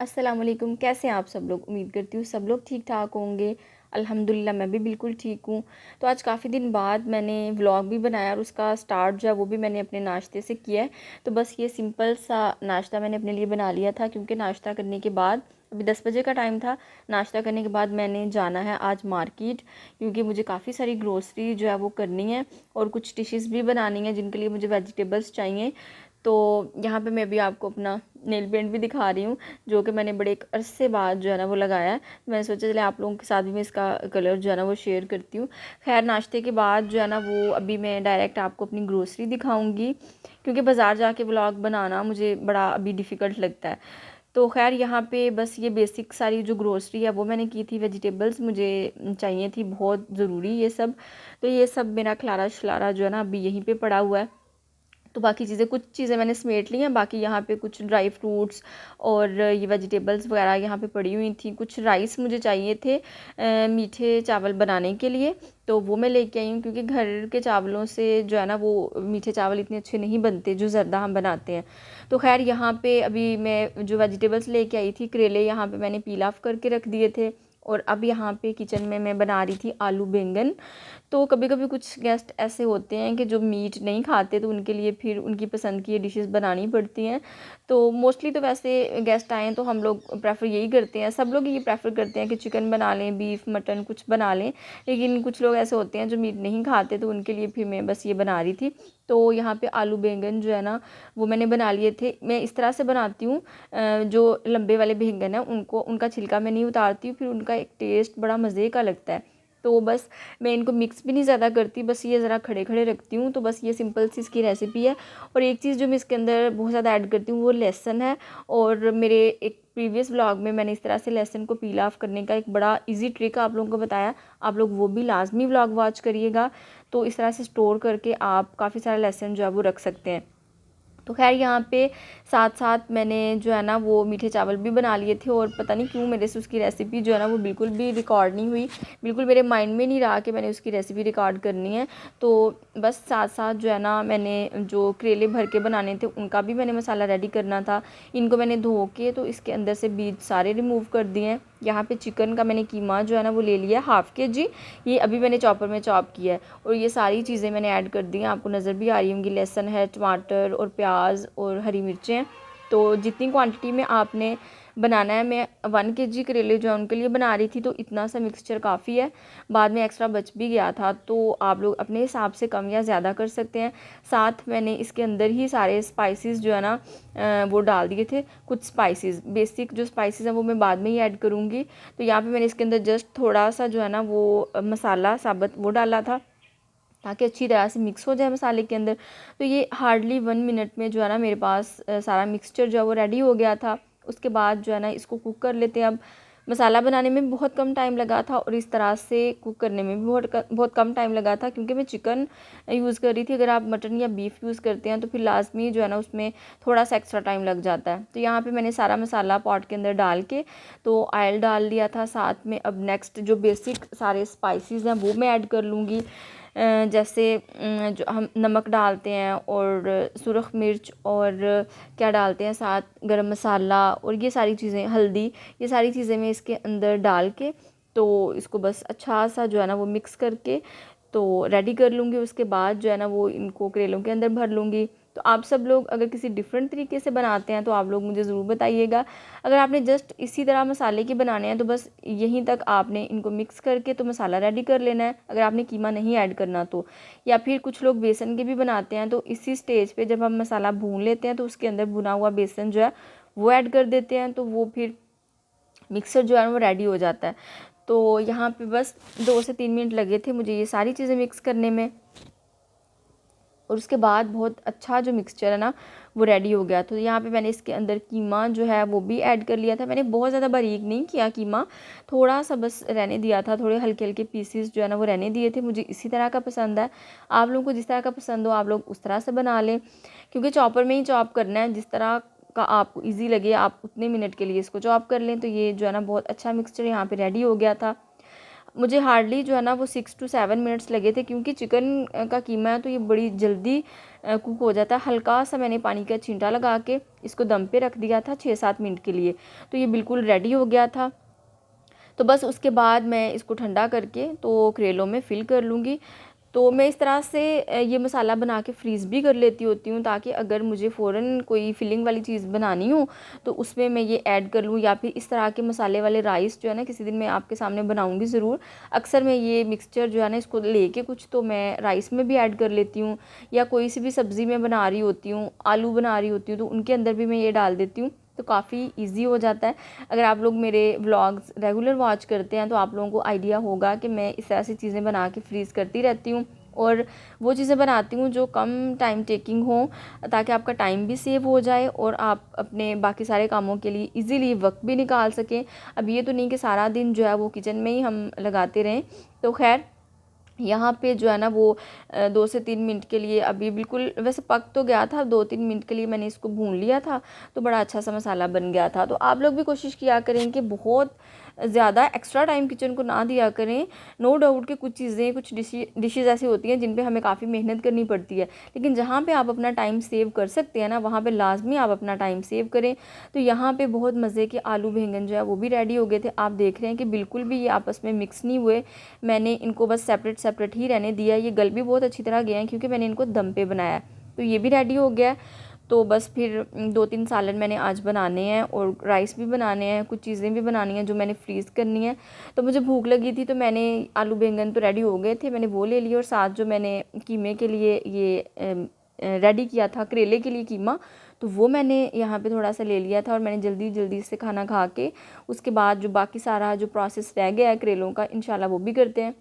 अस्सलाम वालेकुम। कैसे हैं आप सब लोग? उम्मीद करती हूँ सब लोग ठीक ठाक होंगे। अल्हम्दुलिल्लाह मैं भी बिल्कुल ठीक हूँ। तो आज काफ़ी दिन बाद मैंने व्लॉग भी बनाया और उसका स्टार्ट जो है वो भी मैंने अपने नाश्ते से किया है। तो बस ये सिंपल सा नाश्ता मैंने अपने लिए बना लिया था, क्योंकि नाश्ता करने के बाद अभी 10 बजे का टाइम था। नाश्ता करने के बाद मैंने जाना है आज मार्केट, क्योंकि मुझे काफ़ी सारी ग्रोसरी जो है वो करनी है और कुछ डिशेस भी बनानी है जिनके लिए मुझे वेजिटेबल्स चाहिए। तो यहाँ पे मैं भी आपको अपना नेल पेंट भी दिखा रही हूँ, जो कि मैंने बड़े एक अरसे बाद जो है ना वो लगाया है। मैंने सोचा चले आप लोगों के साथ भी मैं इसका कलर जो है ना वो शेयर करती हूँ। खैर, नाश्ते के बाद जो है ना वो अभी मैं डायरेक्ट आपको अपनी ग्रोसरी दिखाऊंगी, क्योंकि बाज़ार जाके व्लॉग बनाना मुझे बड़ा अभी डिफ़िकल्ट लगता है। तो खैर, यहाँ पे बस ये बेसिक सारी जो ग्रोसरी है वो मैंने की थी। वेजिटेबल्स मुझे चाहिए थी, बहुत ज़रूरी ये सब। तो ये सब मेरा खलारा शलारा जो है ना अभी यहीं पे पड़ा हुआ है। तो बाकी चीज़ें, कुछ चीज़ें मैंने समेट ली हैं, बाकी यहाँ पे कुछ ड्राई फ्रूट्स और ये वेजिटेबल्स वगैरह यहाँ पे पड़ी हुई थी। कुछ राइस मुझे चाहिए थे मीठे चावल बनाने के लिए, तो वो मैं लेके आई हूँ, क्योंकि घर के चावलों से जो है ना वो मीठे चावल इतने अच्छे नहीं बनते जो ज़र्दा हम बनाते हैं। तो खैर, यहाँ पे अभी मैं जो वेजिटेबल्स लेके आई थी, करेले यहाँ पे मैंने पील ऑफ करके रख दिए थे। और अब यहाँ पे किचन में मैं बना रही थी आलू बैंगन। तो कभी कभी कुछ गेस्ट ऐसे होते हैं कि जो मीट नहीं खाते, तो उनके लिए फिर उनकी पसंद की ये डिशेस बनानी पड़ती हैं। तो मोस्टली तो वैसे गेस्ट आएँ तो हम लोग प्रेफर यही करते हैं, सब लोग ये प्रेफर करते हैं कि चिकन बना लें, बीफ मटन कुछ बना लें। लेकिन कुछ लोग ऐसे होते हैं जो मीट नहीं खाते, तो उनके लिए फिर मैं बस ये बना रही थी। तो यहाँ पे आलू बैंगन जो है ना वो मैंने बना लिए थे। मैं इस तरह से बनाती हूँ, जो लंबे वाले बैंगन हैं उनको, उनका छिलका मैं नहीं उतारती हूँ, फिर उनका एक टेस्ट बड़ा मज़े का लगता है। तो बस मैं इनको मिक्स भी नहीं ज़्यादा करती, बस ये ज़रा खड़े खड़े रखती हूँ। तो बस ये सिंपल सी इसकी रेसिपी है। और एक चीज़ जो मैं इसके अंदर बहुत ज़्यादा ऐड करती हूँ वो लहसुन है। और मेरे एक प्रीवियस व्लॉग में मैंने इस तरह से लहसुन को पील ऑफ करने का एक बड़ा इजी ट्रिक आप लोगों को बताया। आप लोग वो भी लाजमी व्लॉग वॉच करिएगा। तो इस तरह से स्टोर करके आप काफ़ी सारा लहसुन जो है वो रख सकते हैं। तो खैर, यहाँ पे साथ साथ मैंने जो है ना वो मीठे चावल भी बना लिए थे, और पता नहीं क्यों मेरे से उसकी रेसिपी जो है ना वो बिल्कुल भी रिकॉर्ड नहीं हुई। बिल्कुल मेरे माइंड में नहीं रहा कि मैंने उसकी रेसिपी रिकॉर्ड करनी है। तो बस साथ साथ जो है ना मैंने जो करेले भर के बनाने थे उनका भी मैंने मसाला रेडी करना था। इनको मैंने धो के तो इसके अंदर से बीज सारे रिमूव कर दिए हैं। यहाँ पे चिकन का मैंने कीमा जो है ना वो ले लिया 1/2 kg। ये अभी मैंने चॉपर में चॉप किया है, और ये सारी चीज़ें मैंने ऐड कर दी हैं। आपको नज़र भी आ रही होंगी, लहसुन है, टमाटर और प्याज और हरी मिर्चें हैं। तो जितनी क्वांटिटी में आपने बनाना है, मैं 1 kg करेले जो है उनके लिए बना रही थी, तो इतना सा मिक्सचर काफ़ी है। बाद में एक्स्ट्रा बच भी गया था, तो आप लोग अपने हिसाब से कम या ज़्यादा कर सकते हैं। साथ मैंने इसके अंदर ही सारे स्पाइसेस जो है ना वो डाल दिए थे। कुछ स्पाइसेस, बेसिक जो स्पाइसेस हैं वो मैं बाद में ही ऐड करूँगी। तो यहाँ पे मैंने इसके अंदर जस्ट थोड़ा सा जो है ना वो मसाला साबुत वो डाला था, ताकि अच्छी तरह से मिक्स हो जाए मसाले के अंदर। तो ये हार्डली 1 मिनट में जो है ना मेरे पास सारा मिक्सचर जो है वो रेडी हो गया था। उसके बाद जो है ना इसको कुक कर लेते हैं। अब मसाला बनाने में बहुत कम टाइम लगा था, और इस तरह से कुक करने में भी बहुत कम टाइम लगा था, क्योंकि मैं चिकन यूज़ कर रही थी। अगर आप मटन या बीफ यूज़ करते हैं तो फिर लाजमी जो है ना उसमें थोड़ा सा एक्स्ट्रा टाइम लग जाता है। तो यहाँ पे मैंने सारा मसाला पॉट के अंदर डाल के तो ऑयल डाल दिया था साथ में। अब नेक्स्ट जो बेसिक सारे स्पाइसेस हैं वो मैं ऐड कर लूँगी। जैसे जो हम नमक डालते हैं, और सुरख मिर्च, और क्या डालते हैं साथ, गरम मसाला, और ये सारी चीज़ें, हल्दी, ये सारी चीज़ें मैं इसके अंदर डाल के तो इसको बस अच्छा सा जो है ना वो मिक्स करके तो रेडी कर लूँगी। उसके बाद जो है ना वो इनको करेलों के अंदर भर लूँगी। तो आप सब लोग अगर किसी डिफरेंट तरीके से बनाते हैं तो आप लोग मुझे ज़रूर बताइएगा। अगर आपने जस्ट इसी तरह मसाले के बनाने हैं तो बस यहीं तक आपने इनको मिक्स करके तो मसाला रेडी कर लेना है, अगर आपने कीमा नहीं ऐड करना तो। या फिर कुछ लोग बेसन के भी बनाते हैं, तो इसी स्टेज पे जब हम मसाला भून लेते हैं तो उसके अंदर भुना हुआ बेसन जो है वो ऐड कर देते हैं, तो वो फिर मिक्सर जो है वो रेडी हो जाता है। तो यहाँ पे बस 2 से 3 मिनट लगे थे मुझे ये सारी चीज़ें मिक्स करने में, और उसके बाद बहुत अच्छा जो मिक्सचर है ना वो रेडी हो गया। तो यहाँ पे मैंने इसके अंदर कीमा जो है वो भी ऐड कर लिया था। मैंने बहुत ज़्यादा बारीक नहीं किया कीमा, थोड़ा सा बस रहने दिया था, थोड़े हल्के हल्के पीसीस जो है ना वो रहने दिए थे। मुझे इसी तरह का पसंद है, आप लोगों को जिस तरह का पसंद हो आप लोग उस तरह से बना लें, क्योंकि चॉपर में ही चॉप करना है। जिस तरह का आपको ईजी लगे आप उतने मिनट के लिए इसको चॉप कर लें। तो ये जो है ना बहुत अच्छा मिक्सचर यहाँ पर रेडी हो गया था। मुझे हार्डली जो है ना वो 6 to 7 मिनट्स लगे थे, क्योंकि चिकन का कीमा है तो ये बड़ी जल्दी कुक हो जाता है। हल्का सा मैंने पानी का छींटा लगा के इसको दम पे रख दिया था 6-7 मिनट के लिए, तो ये बिल्कुल रेडी हो गया था। तो बस उसके बाद मैं इसको ठंडा करके तो करेलों में फ़िल कर लूँगी। तो मैं इस तरह से ये मसाला बना के फ्रीज़ भी कर लेती होती हूँ, ताकि अगर मुझे फ़ौरन कोई फिलिंग वाली चीज़ बनानी हो तो उसमें मैं ये ऐड कर लूँ। या फिर इस तरह के मसाले वाले राइस जो है ना, किसी दिन मैं आपके सामने बनाऊँगी ज़रूर। अक्सर मैं ये मिक्सचर जो है ना, इसको लेके कुछ तो मैं राइस में भी ऐड कर लेती हूँ, या कोई सी भी सब्ज़ी मैं बना रही होती हूँ, आलू बना रही होती हूँ, तो उनके अंदर भी मैं ये डाल देती हूँ, तो काफ़ी इजी हो जाता है। अगर आप लोग मेरे व्लॉग्स रेगुलर वॉच करते हैं तो आप लोगों को आइडिया होगा कि मैं इस तरह से चीज़ें बना के फ्रीज़ करती रहती हूँ, और वो चीज़ें बनाती हूँ जो कम टाइम टेकिंग हो, ताकि आपका टाइम भी सेव हो जाए और आप अपने बाकी सारे कामों के लिए इजीली वक्त भी निकाल सकें। अब ये तो नहीं कि सारा दिन जो है वो किचन में ही हम लगाते रहें। तो खैर, यहाँ पे जो है ना वो 2 से 3 मिनट के लिए, अभी बिल्कुल वैसे पक तो गया था, 2-3 मिनट के लिए मैंने इसको भून लिया था, तो बड़ा अच्छा सा मसाला बन गया था। तो आप लोग भी कोशिश किया करें कि बहुत ज़्यादा एक्स्ट्रा टाइम किचन को ना दिया करें। नो डाउट कि कुछ चीज़ें, कुछ डिशेज़ ऐसी होती हैं जिन पे हमें काफ़ी मेहनत करनी पड़ती है, लेकिन जहाँ पे आप अपना टाइम सेव कर सकते हैं ना, वहाँ पे लाजमी आप अपना टाइम सेव करें। तो यहाँ पे बहुत मज़े के आलू बैंगन जो है वो भी रेडी हो गए थे। आप देख रहे हैं कि बिल्कुल भी ये आपस में मिक्स नहीं हुए, मैंने इनको बस सेपरेट सेपरेट ही रहने दिया। ये गल भी बहुत अच्छी तरह गए हैं क्योंकि मैंने इनको दम पे बनाया है। तो ये भी रेडी हो गया है। तो बस फिर 2-3 सालन मैंने आज बनाने हैं, और राइस भी बनाने हैं, कुछ चीज़ें भी बनानी हैं जो मैंने फ्रीज़ करनी है। तो मुझे भूख लगी थी, तो मैंने आलू बैंगन तो रेडी हो गए थे, मैंने वो ले लिए, और साथ जो मैंने कीमे के लिए ये रेडी किया था, करेले के लिए कीमा, तो वो मैंने यहाँ पे थोड़ा सा ले लिया था, और मैंने जल्दी जल्दी से खाना खा के उसके बाद जो बाकी सारा जो प्रोसेस रह गया है करेलों का, इंशाल्लाह वो भी करते हैं,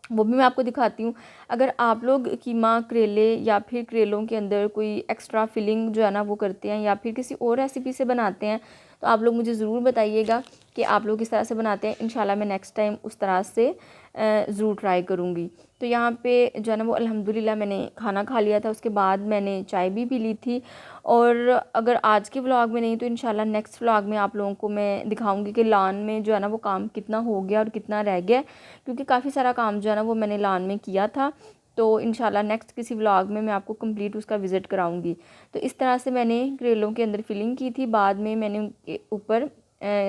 वो भी मैं आपको दिखाती हूँ। अगर आप लोग कीमा, करेले या फिर करेलों के अंदर कोई एक्स्ट्रा फिलिंग जो है ना वो करते हैं, या फिर किसी और रेसिपी से बनाते हैं, तो आप लोग मुझे ज़रूर बताइएगा कि आप लोग किस तरह से बनाते हैं। इंशाल्लाह मैं नेक्स्ट टाइम उस तरह से ज़रूर ट्राई करूँगी। तो यहाँ पे जो है ना वो अल्हम्दुलिल्लाह मैंने खाना खा लिया था, उसके बाद मैंने चाय भी पी ली थी। और अगर आज के व्लॉग में नहीं तो इंशाल्लाह नेक्स्ट व्लॉग में आप लोगों को मैं दिखाऊंगी कि लान में जो है ना वो काम कितना हो गया और कितना रह गया, क्योंकि काफ़ी सारा काम जो है ना वो मैंने लान में किया था। तो इंशाल्लाह नेक्स्ट किसी व्लॉग में मैं आपको कंप्लीट उसका विज़िट कराऊंगी। तो इस तरह से मैंने करेलों के अंदर फिलिंग की थी, बाद में मैंने उनके ऊपर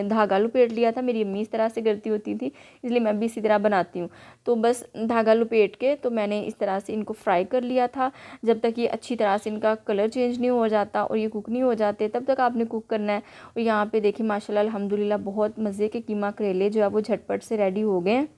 धागा लपेट लिया था। मेरी अम्मी इस तरह से करती होती थी, इसलिए मैं भी इसी तरह बनाती हूँ। तो बस धागा लपेट के तो मैंने इस तरह से इनको फ्राई कर लिया था। जब तक ये अच्छी तरह से इनका कलर चेंज नहीं हो जाता और ये कुक नहीं हो जाते, तब तक आपने कुक करना है। और यहाँ पे देखिए माशाल्लाह अल्हम्दुलिल्लाह बहुत मज़े के कीमा करेले जो है वो झटपट से रेडी हो गए हैं।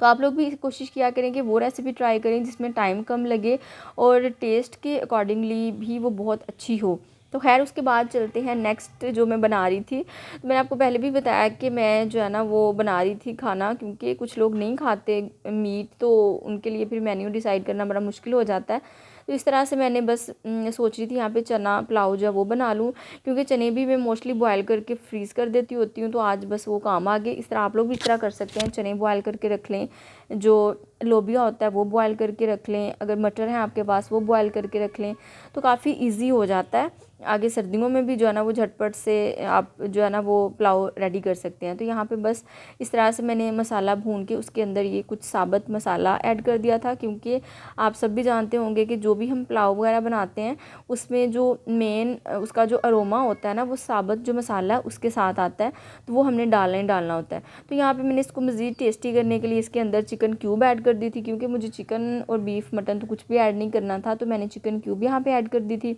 तो आप लोग भी कोशिश किया करें कि वो रेसिपी ट्राई करें जिसमें टाइम कम लगे और टेस्ट के अकॉर्डिंगली भी वो बहुत अच्छी हो। तो खैर, उसके बाद चलते हैं नेक्स्ट जो मैं बना रही थी। तो मैंने आपको पहले भी बताया कि मैं जो है ना वो बना रही थी खाना, क्योंकि कुछ लोग नहीं खाते मीट, तो उनके लिए फिर मेन्यू डिसाइड करना बड़ा मुश्किल हो जाता है। तो इस तरह से मैंने बस सोच रही थी यहाँ पे चना पुलाव जो है वो बना लूँ, क्योंकि चने भी मैं मोस्टली बॉयल करके फ्रीज़ कर देती होती हूँ। तो आज बस वो काम आ गए। इस तरह आप लोग भी इस तरह कर सकते हैं, चने बॉयल करके रख लें, जो लोबिया होता है वो बॉयल करके रख लें, अगर मटर है आपके पास वो बॉयल करके रख लें, तो काफ़ी ईजी हो जाता है। आगे सर्दियों में भी जो है ना वो झटपट से आप जो है ना वो पुलाव रेडी कर सकते हैं। तो यहाँ पे बस इस तरह से मैंने मसाला भून के उसके अंदर ये कुछ साबुत मसाला ऐड कर दिया था, क्योंकि आप सब भी जानते होंगे कि जो भी हम पुलाव वगैरह बनाते हैं उसमें जो मेन उसका जो अरोमा होता है ना, वो साबुत जो मसाला है उसके साथ आता है, तो वो हमने डालना ही डालना होता है। तो यहाँ पे मैंने इसको मज़ीद टेस्टी करने के लिए इसके अंदर चिकन क्यूब ऐड कर दी थी, क्योंकि मुझे चिकन और बीफ मटन तो कुछ भी ऐड नहीं करना था, तो मैंने चिकन क्यूब यहाँ पे ऐड कर दी थी,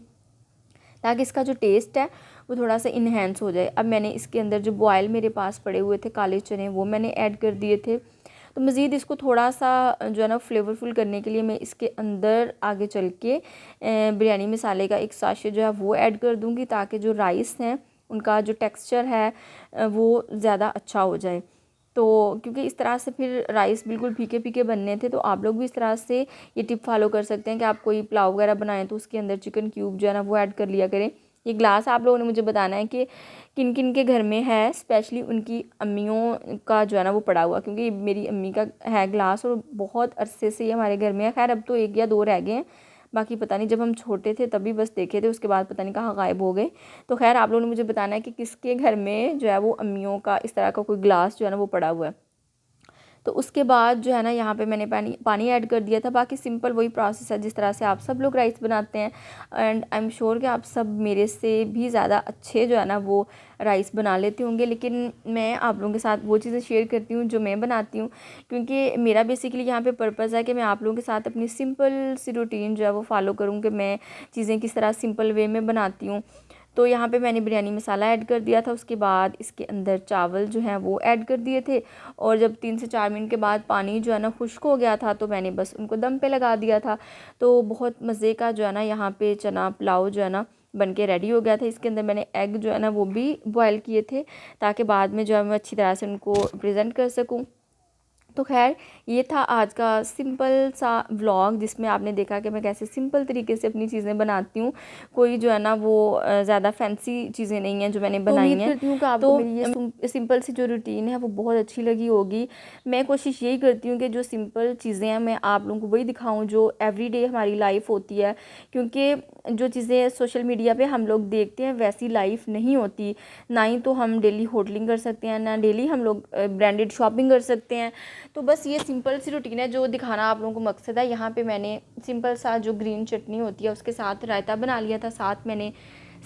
ताकि इसका जो टेस्ट है वो थोड़ा सा इन्हेंस हो जाए। अब मैंने इसके अंदर जो बॉयल मेरे पास पड़े हुए थे काले चने, वो मैंने ऐड कर दिए थे। तो मज़ीद इसको थोड़ा सा जो है ना फ्लेवरफुल करने के लिए मैं इसके अंदर आगे चल के बिरयानी मसाले का एक साशे जो है वो ऐड कर दूँगी, ताकि जो राइस हैं उनका जो टेक्स्चर है वो ज़्यादा अच्छा हो जाए। तो क्योंकि इस तरह से फिर राइस बिल्कुल फीके फीके बनने थे, तो आप लोग भी इस तरह से ये टिप फॉलो कर सकते हैं कि आप कोई पुलाव वगैरह बनाएं तो उसके अंदर चिकन क्यूब जो है ना वो ऐड कर लिया करें। ये ग्लास आप लोगों ने मुझे बताना है कि किन किन के घर में है, स्पेशली उनकी अम्मियों का जो है ना वो पड़ा हुआ, क्योंकि मेरी अम्मी का है ग्लास और बहुत अरसे से ये हमारे घर में है। खैर अब तो 1 या 2 रह गए हैं, बाकी पता नहीं, जब हम छोटे थे तभी बस देखे थे, उसके बाद पता नहीं कहाँ गायब हो गए। तो खैर आप लोगों ने मुझे बताना है कि किसके घर में जो है वो अम्मियों का इस तरह का कोई ग्लास जो है ना वो पड़ा हुआ है। तो उसके बाद जो है ना यहाँ पे मैंने पानी ऐड कर दिया था। बाकी सिंपल वही प्रोसेस है जिस तरह से आप सब लोग राइस बनाते हैं, एंड आई एम श्योर कि आप सब मेरे से भी ज़्यादा अच्छे जो है ना वो राइस बना लेते होंगे। लेकिन मैं आप लोगों के साथ वो चीज़ें शेयर करती हूँ जो मैं बनाती हूँ, क्योंकि मेरा बेसिकली यहाँ पे पर्पज़ है कि मैं आप लोगों के साथ अपनी सिंपल सी रूटीन जो है वो फॉलो करूँ कि मैं चीज़ें किस तरह सिंपल वे में बनाती हूँ। तो यहाँ पे मैंने बिरयानी मसाला ऐड कर दिया था, उसके बाद इसके अंदर चावल जो हैं वो ऐड कर दिए थे, और जब 3 से 4 मिनट के बाद पानी जो है ना खुश्क हो गया था तो मैंने बस उनको दम पे लगा दिया था। तो बहुत मज़े का जो है ना यहाँ पे चना पुलाव जो है ना बन के रेडी हो गया था। इसके अंदर मैंने एग जो है ना वो भी बॉयल किए थे ताकि बाद में जो है मैं अच्छी तरह से उनको प्रेजेंट कर सकूँ। तो खैर ये था आज का सिंपल सा व्लॉग, जिसमें आपने देखा कि मैं कैसे सिंपल तरीके से अपनी चीज़ें बनाती हूँ। कोई जो है ना वो ज़्यादा फैंसी चीज़ें नहीं हैं जो मैंने बनाई हैं। उम्मीद करती हूँ कि आपको मेरी ये सिंपल सी जो रूटीन है वो बहुत अच्छी लगी होगी। मैं कोशिश यही करती हूँ कि जो सिंपल चीज़ें हैं मैं आप लोगों को वही दिखाऊँ जो एवरीडे हमारी लाइफ होती है, क्योंकि जो चीज़ें सोशल मीडिया पे हम लोग देखते हैं वैसी लाइफ नहीं होती। ना ही तो हम डेली होटलिंग कर सकते हैं, ना डेली हम लोग ब्रांडेड शॉपिंग कर सकते हैं। तो बस ये सिंपल सी रूटीन है जो दिखाना आप लोगों को मकसद है। यहाँ पे मैंने सिंपल सा जो ग्रीन चटनी होती है उसके साथ रायता बना लिया था, साथ मैंने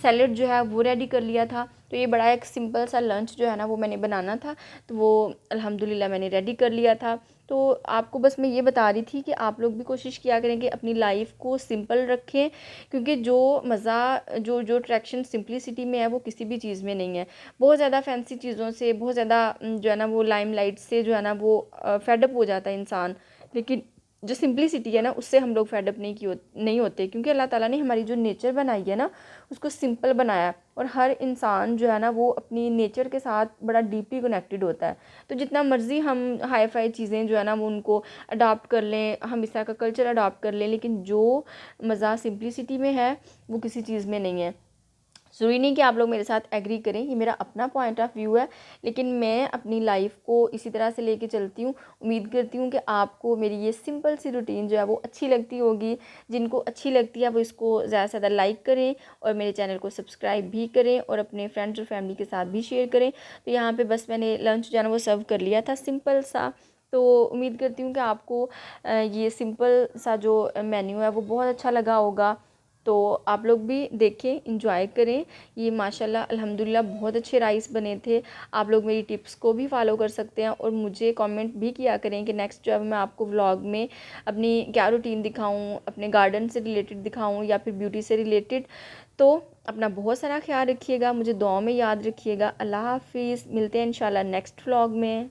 सैलेड जो है वो रेडी कर लिया था। तो ये बड़ा एक सिंपल सा लंच जो है ना वो मैंने बनाना था, तो वो अल्हम्दुलिल्लाह मैंने रेडी कर लिया था। तो आपको बस मैं ये बता रही थी कि आप लोग भी कोशिश किया करें कि अपनी लाइफ को सिंपल रखें, क्योंकि जो मज़ा जो अट्रैक्शन सिंपलिसिटी में है वो किसी भी चीज़ में नहीं है। बहुत ज़्यादा फैंसी चीज़ों से, बहुत ज़्यादा जो है ना वो लाइमलाइट से जो है ना वो फेडअप हो जाता है इंसान। लेकिन जो सिंपलिसिटी है ना उससे हम लोग फेडअप नहीं होते, क्योंकि अल्लाह ताला ने हमारी जो नेचर बनाई है ना उसको सिंपल बनाया, और हर इंसान जो है ना वो अपनी नेचर के साथ बड़ा डीपली कनेक्टेड होता है। तो जितना मर्ज़ी हम हाई फाई चीज़ें जो है ना वो उनको अडॉप्ट कर लें, हम इस तरह का कल्चर अडॉप्ट कर लें, लेकिन जो मज़ा सिंपलिसिटी में है वो किसी चीज़ में नहीं है। ज़रूरी नहीं कि आप लोग मेरे साथ एग्री करें, ये मेरा अपना पॉइंट ऑफ व्यू है, लेकिन मैं अपनी लाइफ को इसी तरह से लेके चलती हूँ। उम्मीद करती हूँ कि आपको मेरी ये सिंपल सी रूटीन जो है वो अच्छी लगती होगी। जिनको अच्छी लगती है वो इसको ज़्यादा से ज़्यादा लाइक करें और मेरे चैनल को सब्सक्राइब भी करें और अपने फ्रेंड्स और फैमिली के साथ भी शेयर करें। तो यहाँ पर बस मैंने लंच जो है ना वो सर्व कर लिया था सिंपल सा। तो उम्मीद करती हूँ कि आपको ये सिंपल सा जो मेन्यू है वो बहुत अच्छा लगा होगा। तो आप लोग भी देखें, इंजॉय करें। ये माशाल्लाह अल्हम्दुलिल्लाह बहुत अच्छे राइस बने थे। आप लोग मेरी टिप्स को भी फॉलो कर सकते हैं और मुझे कमेंट भी किया करें कि नेक्स्ट जो है मैं आपको व्लॉग में अपनी क्या रूटीन दिखाऊं, अपने गार्डन से रिलेटेड दिखाऊं या फिर ब्यूटी से रिलेटेड। तो अपना बहुत सारा ख्याल रखिएगा, मुझे दुआ में याद रखिएगा। अल्लाह हाफिज़, मिलते हैं इंशाल्लाह नेक्स्ट व्लॉग में।